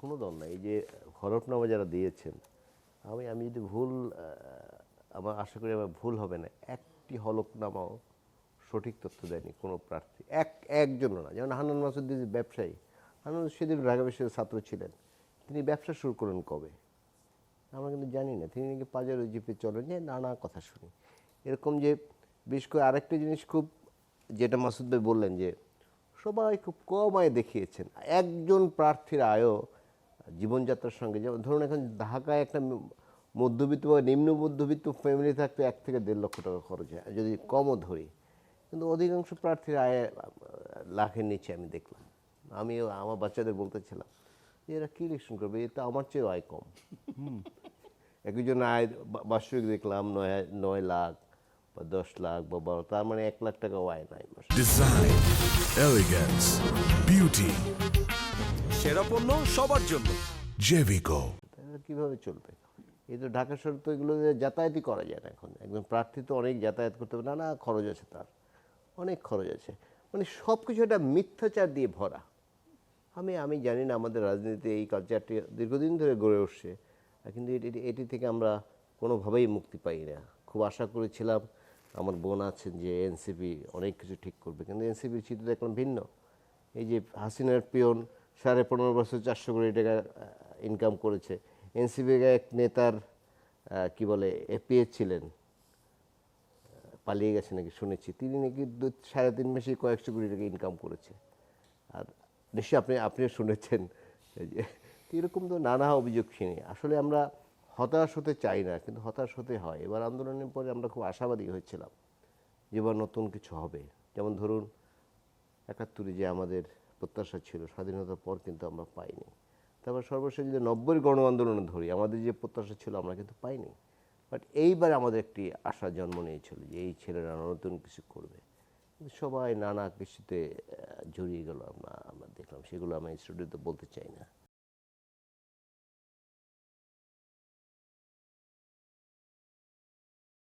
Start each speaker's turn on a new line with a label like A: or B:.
A: কোনো দল নাই। এই যে হলফনামা যারা দিয়েছেন, আমি যদি ভুল, আমার আশা করি আমার ভুল হবে না, একটি হলফনামাও সঠিক তথ্য দেয়নি কোনো প্রার্থী, একজনও না। যেমন হান্নান মাসুদ ব্যবসায়ী, হান্নান সেদিন ঢাকা বিশ্ববিদ্যালয়ের ছাত্র ছিলেন, তিনি ব্যবসা শুরু করেন কবে আমরা কিন্তু জানি না। তিনি নাকি পাজারো জিপে চলেন, যে নানা কথা শুনি এরকম। যে বিশেষ করে আরেকটা জিনিস খুব, যেটা মাসুদ ভাই বললেন, যে সবাই খুব কম আয় দেখিয়েছেন। একজন প্রার্থীর আয়ও জীবনযাত্রার সঙ্গে, যেমন ধরুন এখন ঢাকায় একটা মধ্যবিত্ত বা নিম্ন মধ্যবিত্ত ফ্যামিলি থাকতে 1 থেকে 1.5 লক্ষ টাকা খরচ হয় যদি কমও ধরি, কিন্তু অধিকাংশ প্রার্থীর আয় লাখের নিচে আমি দেখলাম। আমি আমার বাচ্চাদের বলতেছিলাম যে এরা কী ইলেকশন করবে, এটা আমার চেয়েও আয় কম। একজন আয় বার্ষিক দেখলাম 9 লাখ বা 10 লাখ বা 12, তার মানে 1 লাখ টাকাও আয় নাই।
B: ডিজাইন, এলিগেন্স, বিউটি,
C: সেরা পণ্য সবার জন্য।
B: জেভিকো।
A: কীভাবে চলবে? এই তো ঢাকা শহর তো এগুলো যাতায়াতই করা যায় না এখন। একজন প্রার্থী তো অনেক যাতায়াত করতে হবে, নানা খরচ আছে, তার অনেক খরচ আছে। মানে সব কিছু একটা মিথ্যাচার দিয়ে ভরা। আমি জানি না আমাদের রাজনীতিতে এই কালচারটি দীর্ঘদিন ধরে গড়ে উঠছে, কিন্তু এটি থেকে আমরা কোনোভাবেই মুক্তি পাই না। খুব আশা করেছিলাম, আমার বোন আছেন যে এনসিপি অনেক কিছু ঠিক করবে, কিন্তু এনসিপির চিত্র দেখলাম ভিন্ন। এই যে হাসিনার পিয়ন 15.5 বছর 400 কোটি টাকা ইনকাম করেছে। এনসিপির এক নেতার কি বলে এপিএ ছিলেন, পালিয়ে গেছে নাকি শুনেছি, তিনি নাকি 3.5 মাসে কয়েকশো কোটি টাকা ইনকাম করেছে। আর নিশ্চয়ই আপনিও শুনেছেন যে এরকম তো নানা অভিযোগ শুনি। আসলে আমরা হতাশ হতে চাই না, কিন্তু হতাশ হতে হয়। এবার আন্দোলনের পরে আমরা খুব আশাবাদী হয়েছিলাম যে এবার নতুন কিছু হবে। যেমন ধরুন 71-এ যে আমাদের প্রত্যাশা ছিল, স্বাধীনতার পর কিন্তু আমরা পাইনি। তারপর সর্বশেষ যদি 90-এর গণ আন্দোলনে ধরি, আমাদের যে প্রত্যাশা ছিল আমরা কিন্তু পাইনি। বাট এইবার আমাদের একটি আশা জন্ম নিয়েছিল যে এই ছেলেরা নতুন কিছু করবে। কিন্তু সবাই নানা কিছুতে জড়িয়ে গেল, আমরা দেখলাম। সেগুলো আমি স্টুডিওতে বলতে চাই না।